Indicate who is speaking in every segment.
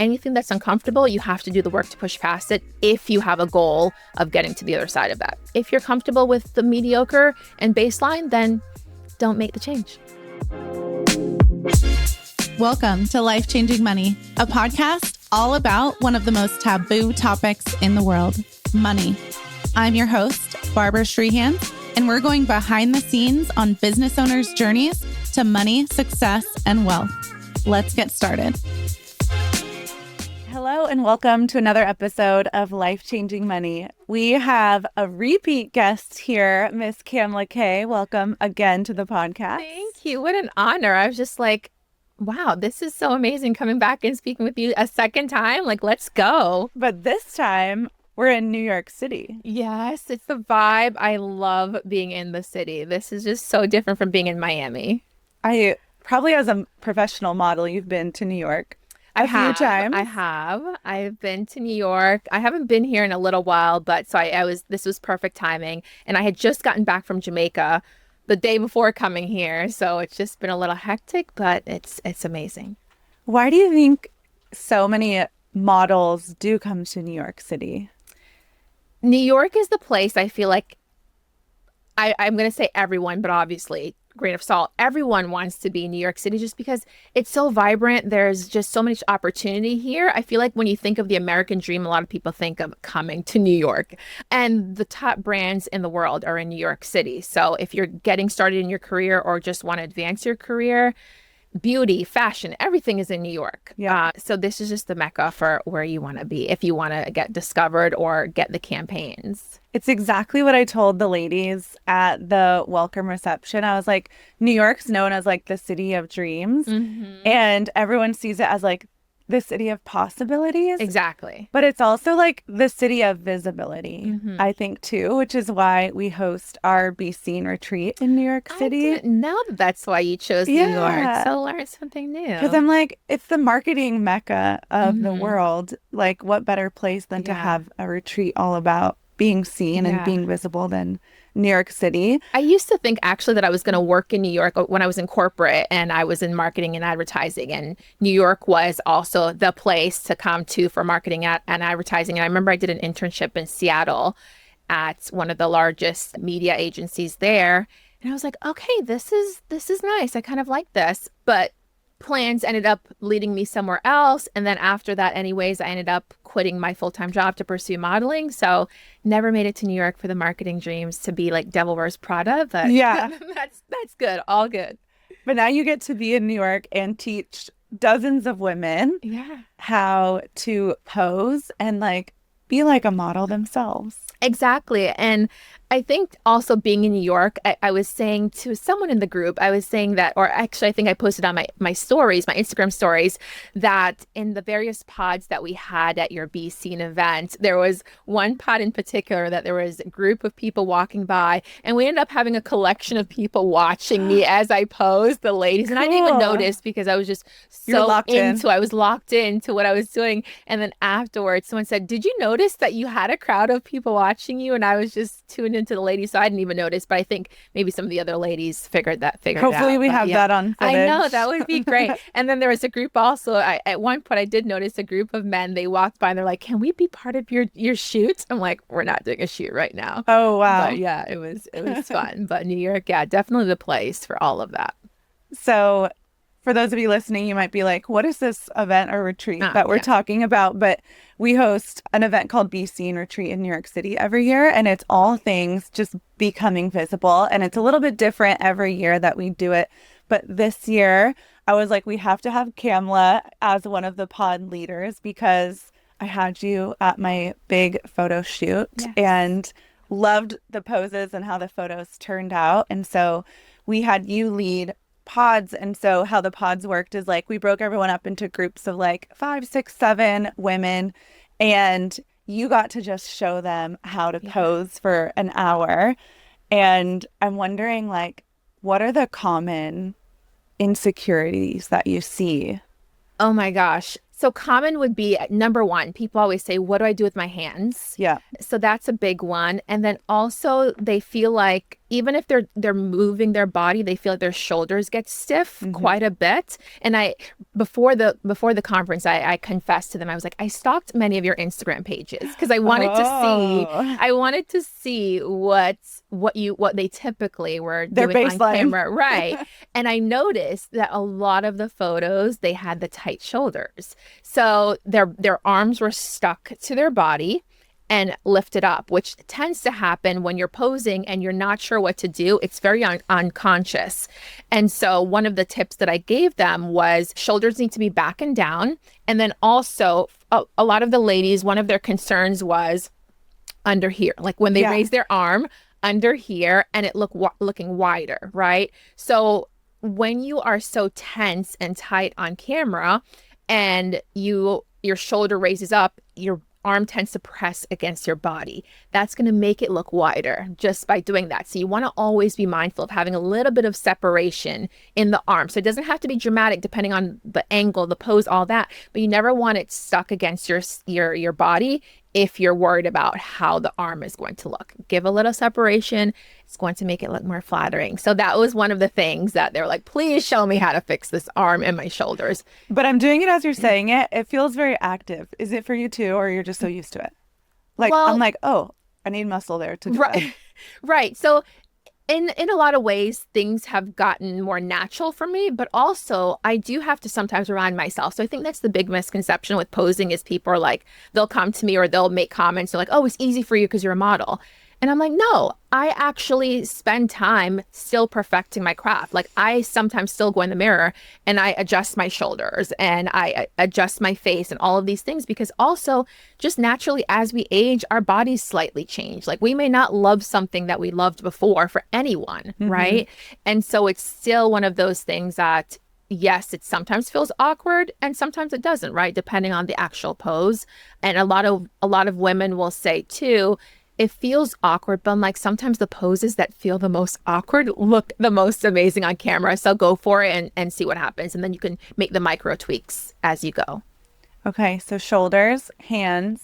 Speaker 1: anything that's uncomfortable, you have to do the work to push past it if you have a goal of getting to the other side of that. If you're comfortable with the mediocre and baseline, then don't make the change.
Speaker 2: Welcome to Life Changing Money, a podcast all about one of the most taboo topics in the world, money. I'm your host, Barbara Strehan, and we're going behind the scenes on business owners' journeys to money, success, and wealth. Let's get started. Hello, and welcome to another episode of Life Changing Money. We have a repeat guest here, Miss Kamla Kay. Welcome again to the podcast.
Speaker 1: Thank you. What an honor. I was just like, wow, this is so amazing coming back and speaking with you a second time. Like, let's go.
Speaker 2: But this time, we're in New York City.
Speaker 1: Yes, it's the vibe. I love being in the city. This is just so different from being in Miami.
Speaker 2: I probably, as a professional model, you've been to New York a few times.
Speaker 1: I have. I've been to New York. I haven't been here in a little while, but so this was perfect timing. And I had just gotten back from Jamaica the day before coming here. So it's just been a little hectic, but it's amazing.
Speaker 2: Why do you think so many models do come to New York City?
Speaker 1: New York is the place I feel like I'm going to say everyone, but obviously grain of salt. Everyone wants to be in New York City just because it's so vibrant. There's just so much opportunity here. I feel like when you think of the American dream, a lot of people think of coming to New York, and the top brands in the world are in New York City. So if you're getting started in your career or just want to advance your career, beauty, fashion, everything is in New York.
Speaker 2: Yeah.
Speaker 1: So this is just the mecca for where you want to be if you want to get discovered or get the campaigns.
Speaker 2: It's exactly what I told the ladies at the welcome reception. I was like, New York's known as like the city of dreams. Mm-hmm. And everyone sees it as like the city of possibilities.
Speaker 1: Exactly.
Speaker 2: But it's also like the city of visibility,
Speaker 1: mm-hmm.
Speaker 2: I think, too, which is why we host our Be Seen retreat in New York City.
Speaker 1: I didn't know that's why you chose New York. So learn something new.
Speaker 2: Because I'm like, it's the marketing mecca of the world. Like, what better place than to have a retreat all about being seen and being visible than New York City.
Speaker 1: I used to think actually that I was going to work in New York when I was in corporate and I was in marketing and advertising, and New York was also the place to come to for marketing and advertising. And I remember I did an internship in Seattle at one of the largest media agencies there. And I was like, okay, this is nice. I kind of like this. But plans ended up leading me somewhere else. And then after that, anyways, I ended up quitting my full-time job to pursue modeling. So never made it to New York for the marketing dreams to be like Devil Wears Prada. But
Speaker 2: yeah,
Speaker 1: that's good. All good.
Speaker 2: But now you get to be in New York and teach dozens of women how to pose and like be like a model themselves.
Speaker 1: Exactly. And I think also being in New York, I was saying to someone in the group, I was saying that, or actually I think I posted on my stories, my Instagram stories, that in the various pods that we had at your Be Seen event, there was one pod in particular that there was a group of people walking by, and we ended up having a collection of people watching me as I posed, the ladies.
Speaker 2: Cool.
Speaker 1: And I didn't even notice because I was just I was locked into what I was doing. And then afterwards, someone said, did you notice that you had a crowd of people watching you? And I was just tuned into the ladies, so I didn't even notice. But I think maybe some of the other ladies figured
Speaker 2: Hopefully
Speaker 1: out.
Speaker 2: We have that on footage.
Speaker 1: I know, that would be great. And then there was a group also. At one point, I did notice a group of men. They walked by and they're like, "Can we be part of your shoot?" I'm like, "We're not doing a shoot right now."
Speaker 2: Oh wow!
Speaker 1: But yeah, it was fun. But New York, yeah, definitely the place for all of that.
Speaker 2: So, for those of you listening, you might be like, what is this event or retreat that we're talking about? But we host an event called Be Seen Retreat in New York City every year. And it's all things just becoming visible. And it's a little bit different every year that we do it. But this year, I was like, we have to have Kamla as one of the pod leaders because I had you at my big photo shoot and loved the poses and how the photos turned out. And so we had you lead pods. And so how the pods worked is like we broke everyone up into groups of like 5, 6, 7 women, and you got to just show them how to pose for an hour. And I'm wondering, like, what are the common insecurities that you see?
Speaker 1: Oh my gosh. So common would be number one. People always say, what do I do with my hands?
Speaker 2: Yeah.
Speaker 1: So that's a big one. And then also they feel like even if they're moving their body, they feel like their shoulders get stiff quite a bit. And before the conference, I confessed to them, I was like, I stalked many of your Instagram pages because I wanted to see what they typically were
Speaker 2: their
Speaker 1: doing
Speaker 2: baseline
Speaker 1: on camera. Right. And I noticed that a lot of the photos, they had the tight shoulders. So their arms were stuck to their body and lifted up, which tends to happen when you're posing and you're not sure what to do. It's very unconscious. And so one of the tips that I gave them was shoulders need to be back and down. And then also a lot of the ladies, one of their concerns was under here, like when they raise their arm under here and it looking wider, right? So when you are so tense and tight on camera and your shoulder raises up, your arm tends to press against your body. That's going to make it look wider just by doing that. So you want to always be mindful of having a little bit of separation in the arm. So it doesn't have to be dramatic depending on the angle, the pose, all that, but you never want it stuck against your body if you're worried about how the arm is going to look. Give a little separation. It's going to make it look more flattering. So that was one of the things that they were like, please show me how to fix this arm and my shoulders.
Speaker 2: But I'm doing it as you're saying it. It feels very active. Is it for you too, or you're just so used to it? Like, well, I'm like, oh, I need muscle there to do it.
Speaker 1: Right. So in a lot of ways, things have gotten more natural for me, but also I do have to sometimes remind myself. So I think that's the big misconception with posing is people are like, they'll come to me or they'll make comments. They're like, oh, it's easy for you because you're a model. And I'm like, no, I actually spend time still perfecting my craft. Like I sometimes still go in the mirror and I adjust my shoulders and I adjust my face and all of these things, because also just naturally as we age, our bodies slightly change. Like we may not love something that we loved before for anyone, right? And so it's still one of those things that, yes, it sometimes feels awkward and sometimes it doesn't, right? Depending on the actual pose. And a lot of women will say too, it feels awkward, but I'm like, sometimes the poses that feel the most awkward look the most amazing on camera. So go for it and see what happens. And then you can make the micro tweaks as you go.
Speaker 2: Okay. So shoulders, hands.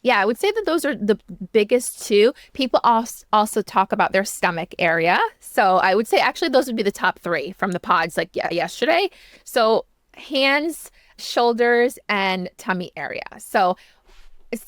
Speaker 1: Yeah, I would say that those are the biggest two. People also talk about their stomach area. So I would say actually those would be the top three from the pods like yesterday. So hands, shoulders, and tummy area. So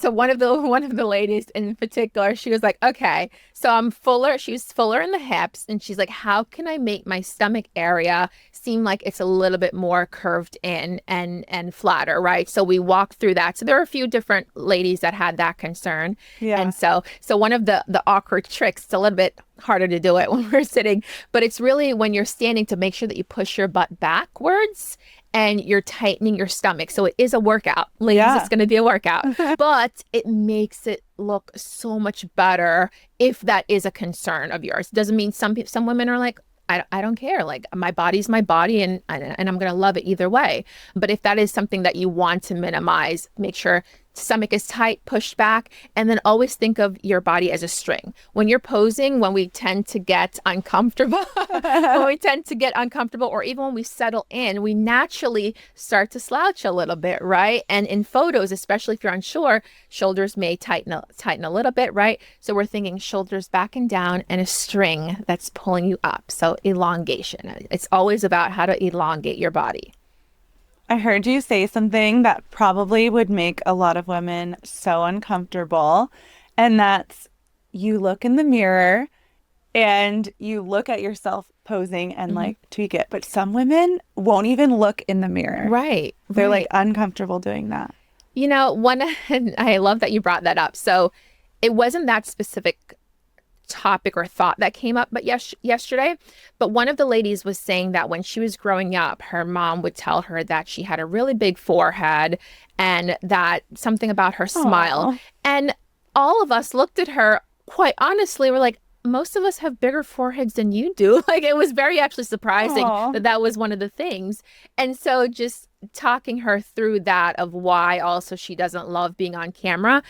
Speaker 1: one of the ladies in particular, she was like, okay, so I'm fuller. She was fuller in the hips. And she's like, how can I make my stomach area seem like it's a little bit more curved in and flatter, right? So we walked through that. So there are a few different ladies that had that concern. Yeah. And so one of the awkward tricks, it's a little bit harder to do it when we're sitting, but it's really when you're standing to make sure that you push your butt backwards and you're tightening your stomach. So it is a workout. Ladies, it's going to be a workout. But it makes it look so much better if that is a concern of yours. Doesn't mean some women are like, I don't care. Like my body's my body and I'm going to love it either way. But if that is something that you want to minimize, make sure stomach is tight, pushed back, and then always think of your body as a string. When you're posing, when we tend to get uncomfortable, or even when we settle in, we naturally start to slouch a little bit, right? And in photos, especially if you're unsure, shoulders may tighten a little bit, right? So we're thinking shoulders back and down and a string that's pulling you up. So elongation. It's always about how to elongate your body.
Speaker 2: I heard you say something that probably would make a lot of women so uncomfortable, and that's you look in the mirror and you look at yourself posing and like tweak it. But some women won't even look in the mirror.
Speaker 1: Right.
Speaker 2: They're like uncomfortable doing that.
Speaker 1: You know, I love that you brought that up. So it wasn't that specific topic or thought that came up yesterday, but one of the ladies was saying that when she was growing up, her mom would tell her that she had a really big forehead and that something about her smile. And all of us looked at her quite honestly, we're like, most of us have bigger foreheads than you do. Like it was very actually surprising that was one of the things. And so just talking her through that of why also she doesn't love being on camera.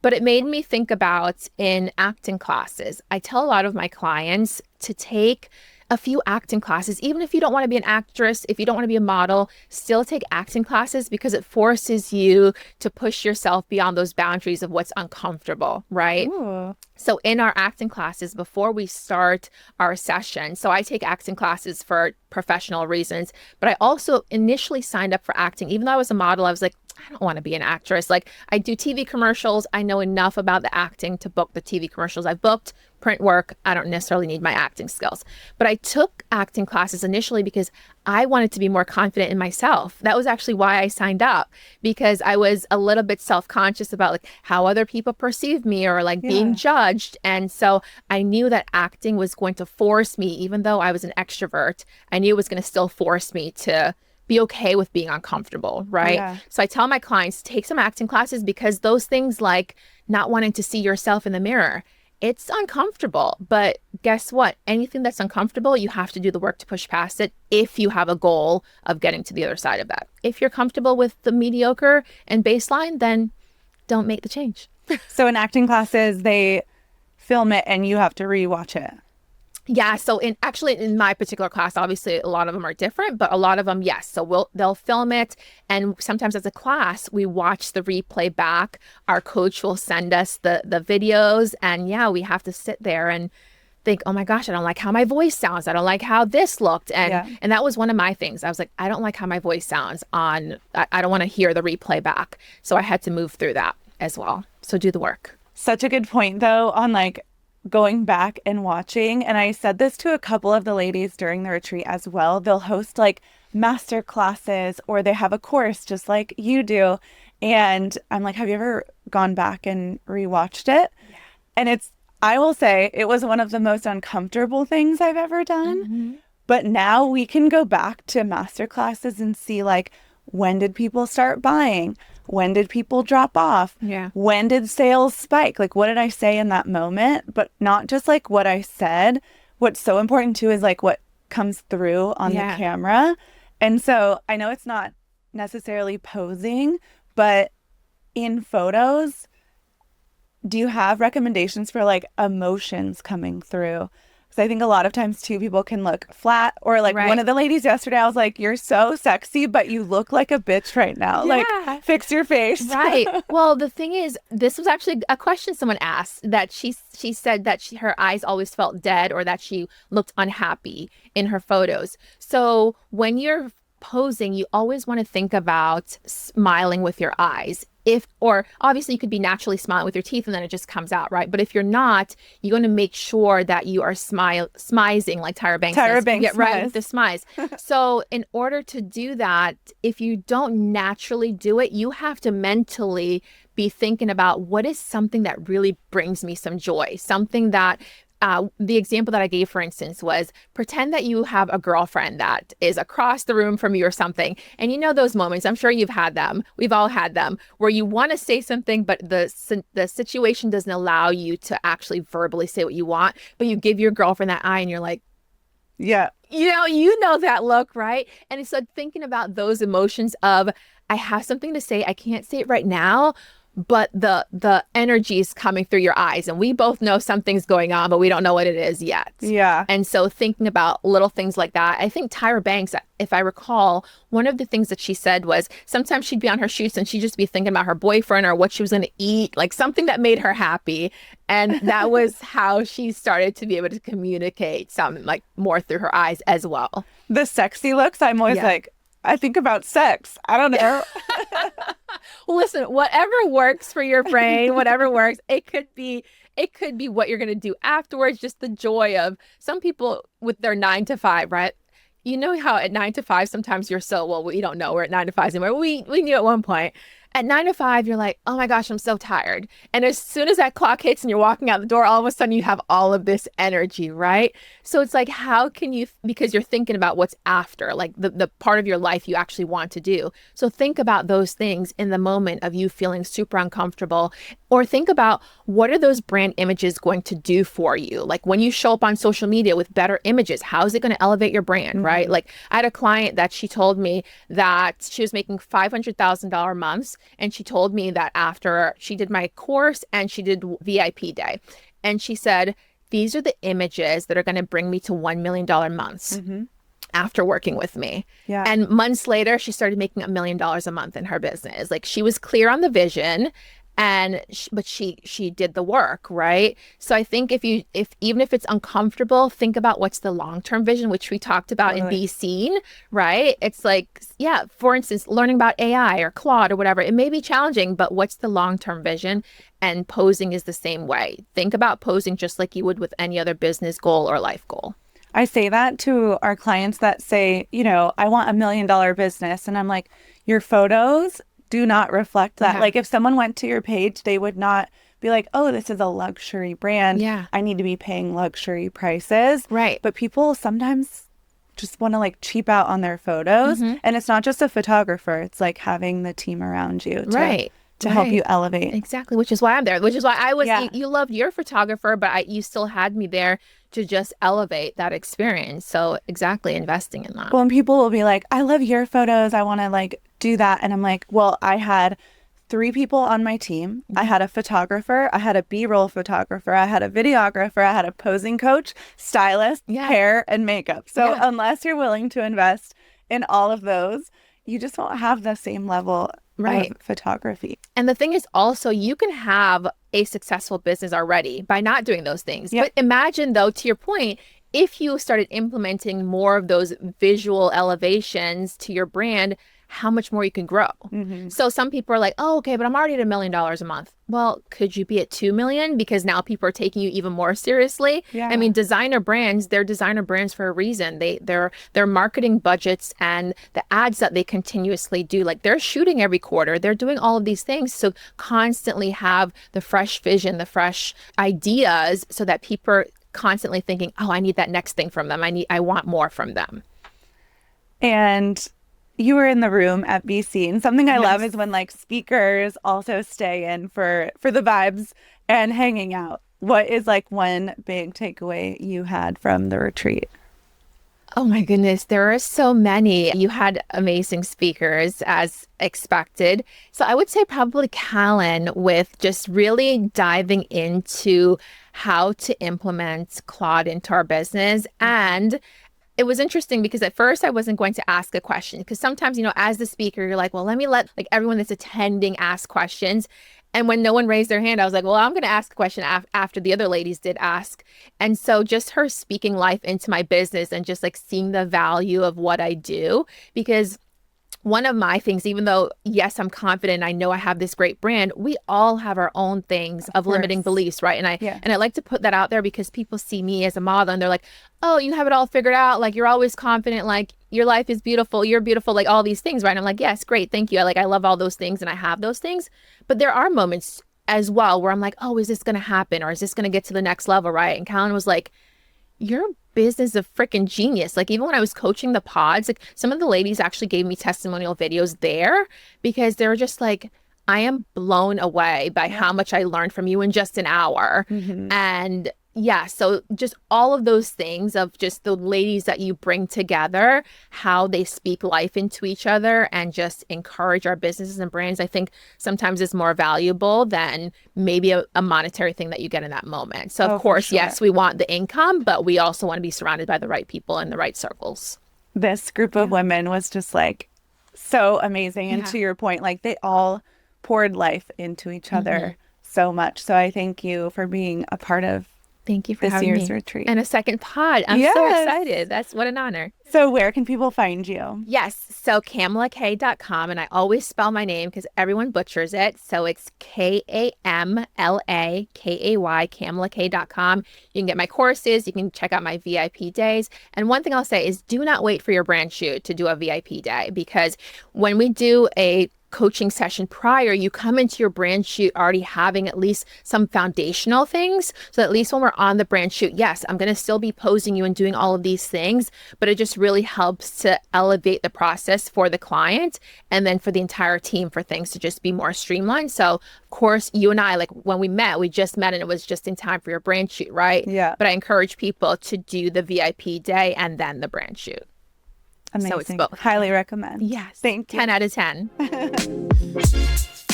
Speaker 1: But it made me think about in acting classes. I tell a lot of my clients to take a few acting classes. Even if you don't want to be an actress, if you don't want to be a model, still take acting classes because it forces you to push yourself beyond those boundaries of what's uncomfortable, right?
Speaker 2: Ooh.
Speaker 1: So in our acting classes, before we start our session, so I take acting classes for professional reasons, but I also initially signed up for acting. Even though I was a model, I was like, I don't want to be an actress. Like, I do TV commercials. I know enough about the acting to book the TV commercials I've booked. Print work, I don't necessarily need my acting skills. But I took acting classes initially because I wanted to be more confident in myself. That was actually why I signed up, because I was a little bit self-conscious about like how other people perceive me, or like being judged. And so I knew that acting was going to force me, even though I was an extrovert, I knew it was going to still force me to be okay with being uncomfortable, right?
Speaker 2: Yeah.
Speaker 1: So I tell my clients, take some acting classes, because those things like not wanting to see yourself in the mirror, it's uncomfortable. But guess what? Anything that's uncomfortable, you have to do the work to push past it if you have a goal of getting to the other side of that. If you're comfortable with the mediocre and baseline, then don't make the change.
Speaker 2: So in acting classes, they film it and you have to rewatch it.
Speaker 1: Yeah, so in my particular class, obviously a lot of them are different, but a lot of them, yes. So they'll film it, and sometimes as a class, we watch the replay back. Our coach will send us the videos, and yeah, we have to sit there and think, oh my gosh, I don't like how my voice sounds. I don't like how this looked. And that was one of my things. I was like, I don't like how my voice sounds I don't want to hear the replay back. So I had to move through that as well. So do the work.
Speaker 2: Such a good point though on like going back and watching. And I said this to a couple of the ladies during the retreat as well. They'll host like master classes, or they have a course just like you do. And I'm like, have you ever gone back and rewatched it? Yeah. And I will say it was one of the most uncomfortable things I've ever done. Mm-hmm. But now we can go back to master classes and see like, when did people start buying? When did people drop off?
Speaker 1: Yeah.
Speaker 2: When did sales spike? Like, what did I say in that moment? But not just like what I said. What's so important too is like what comes through on the camera. And so I know it's not necessarily posing, but in photos, do you have recommendations for like emotions coming through? Because I think a lot of times too, people can look flat, or like one of the ladies yesterday, I was like, you're so sexy, but you look like a bitch right now. Yeah. Like, fix your face.
Speaker 1: Right. Well, the thing is, this was actually a question someone asked, that she said that her eyes always felt dead, or that she looked unhappy in her photos. So when you're posing, you always want to think about smiling with your eyes. Or obviously you could be naturally smiling with your teeth and then it just comes out, right? But if you're not, you're going to make sure that you are smizing, like Tyra Banks says. Get right with the smize. So in order to do that, if you don't naturally do it, you have to mentally be thinking about, what is something that really brings me some joy? Something that the example that I gave, for instance, was pretend that you have a girlfriend that is across the room from you or something. And you know those moments, I'm sure you've had them. We've all had them, where you want to say something, but the situation doesn't allow you to actually verbally say what you want. But you give your girlfriend that eye and you're like,
Speaker 2: yeah,
Speaker 1: you know that look, right? And so thinking about those emotions of, I have something to say, I can't say it right now, but the energy is coming through your eyes, and we both know something's going on, but we don't know what it is yet.
Speaker 2: Yeah.
Speaker 1: And so thinking about little things like that, I think Tyra Banks, if I recall, one of the things that she said was sometimes she'd be on her shoots and she'd just be thinking about her boyfriend or what she was going to eat, like something that made her happy. And that was how she started to be able to communicate something like more through her eyes as well.
Speaker 2: The sexy looks, I'm always like, I think about sex. I don't know.
Speaker 1: Well, listen, whatever works for your brain, whatever works, it could be what you're going to do afterwards. Just the joy of some people with their 9 to 5, right? You know how at 9 to 5, sometimes you're so, well, we don't know we're at 9 to 5 anymore. We knew at one point. At 9 to 5, you're like, oh my gosh, I'm so tired. And as soon as that clock hits and you're walking out the door, all of a sudden you have all of this energy, right? So it's like, how can you, because you're thinking about what's after, like the part of your life you actually want to do. So think about those things in the moment of you feeling super uncomfortable, or think about, what are those brand images going to do for you? Like when you show up on social media with better images, how is it going to elevate your brand, right? Like I had a client that she told me that she was making $500,000 months. And she told me that after she did my course and she did VIP day, and she said, these are the images that are going to bring me to $1 million months after working with me.
Speaker 2: Yeah.
Speaker 1: And months later, she started making $1 million a month in her business. Like, she was clear on the vision, but she did the work, right? So I think if even if it's uncomfortable, think about what's the long-term vision, which we talked about in Be Seen, right? It's like, yeah, for instance, learning about AI or Claude or whatever, it may be challenging, but what's the long-term vision? And posing is the same way. Think about posing just like you would with any other business goal or life goal.
Speaker 2: I say that to our clients that say, I want $1 million business. And I'm like, your photos do not reflect that. Like, if someone went to your page, they would not be like, oh, this is a luxury brand.
Speaker 1: Yeah.
Speaker 2: I need to be paying luxury prices.
Speaker 1: Right.
Speaker 2: But people sometimes just want to like cheap out on their photos. And it's not just a photographer. It's like having the team around you to help you elevate.
Speaker 1: Exactly. Which is why I'm there. Which is why I was, you loved your photographer, but you still had me there to just elevate that experience. So exactly, investing in that.
Speaker 2: Well, and people will be like, I love your photos. I want to like do that. And I'm like, well, I had 3 people on my team. I had a photographer. I had a B-roll photographer. I had a videographer. I had a posing coach, stylist, hair, and makeup. So unless you're willing to invest in all of those, you just won't have the same level of photography.
Speaker 1: And the thing is also, you can have a successful business already by not doing those things. But imagine, though, to your point, if you started implementing more of those visual elevations to your brand, how much more you can grow. So some people are like, oh, okay, but I'm already at $1 million a month. Well, could you be at 2 million? Because now people are taking you even more seriously. I mean, designer brands, they're designer brands for a reason. Their marketing budgets and the ads that they continuously do, like, they're shooting every quarter. They're doing all of these things. So constantly have the fresh vision, the fresh ideas, so that people are constantly thinking, oh, I need that next thing from them. I want more from them.
Speaker 2: And you were in the room at BC, and something I love is when like speakers also stay in for the vibes and hanging out. What is like one big takeaway you had from the retreat?
Speaker 1: Oh my goodness, there are so many. You had amazing speakers as expected. So I would say probably Callan, with just really diving into how to implement Claude into our business. And it was interesting because at first I wasn't going to ask a question, because sometimes, as the speaker, you're like, well, let me let like everyone that's attending ask questions. And when no one raised their hand, I was like, well, I'm going to ask a question after the other ladies did ask. And so just her speaking life into my business and just like seeing the value of what I do, because one of my things, even though, yes, I'm confident, I know I have this great brand, we all have our own things of limiting beliefs, right? And I like to put that out there, because people see me as a model and they're like, oh, you have it all figured out. Like, you're always confident. Like, your life is beautiful. You're beautiful. Like, all these things, right? And I'm like, yes, great. Thank you. I love all those things and I have those things. But there are moments as well where I'm like, oh, is this going to happen? Or is this going to get to the next level, right? And Callan was like, your business is a freaking genius. Like, even when I was coaching the pods, like, some of the ladies actually gave me testimonial videos there, because they were just like, I am blown away by how much I learned from you in just an hour. And yeah, so just all of those things of just the ladies that you bring together, how they speak life into each other and just encourage our businesses and brands, I think sometimes is more valuable than maybe a monetary thing that you get in that moment. So of course, yes, we want the income, but we also want to be surrounded by the right people in the right circles.
Speaker 2: This group of women was just like so amazing. And to your point, like, they all poured life into each other so much. So I thank you for being a part of
Speaker 1: Thank you for having me.
Speaker 2: This year's retreat.
Speaker 1: And a second pod. I'm so excited. That's what an honor.
Speaker 2: So where can people find you?
Speaker 1: Yes. So KamlaKay.com. And I always spell my name because everyone butchers it. So it's KamlaKay, KamlaKay.com. You can get my courses. You can check out my VIP days. And one thing I'll say is, do not wait for your brand shoot to do a VIP day, because when we do a coaching session prior, you come into your brand shoot already having at least some foundational things. So at least when we're on the brand shoot, yes, I'm going to still be posing you and doing all of these things, but it just really helps to elevate the process for the client and then for the entire team, for things to just be more streamlined. So of course, you and I, like, when we just met and it was just in time for your brand shoot, right?
Speaker 2: Yeah.
Speaker 1: But I encourage people to do the VIP day and then the brand shoot.
Speaker 2: Amazing.
Speaker 1: So it's both.
Speaker 2: Highly recommend.
Speaker 1: Yes.
Speaker 2: Thank you.
Speaker 1: 10 out of 10.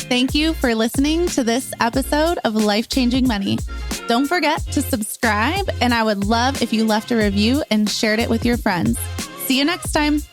Speaker 3: Thank you for listening to this episode of Life Changing Money. Don't forget to subscribe, and I would love if you left a review and shared it with your friends. See you next time.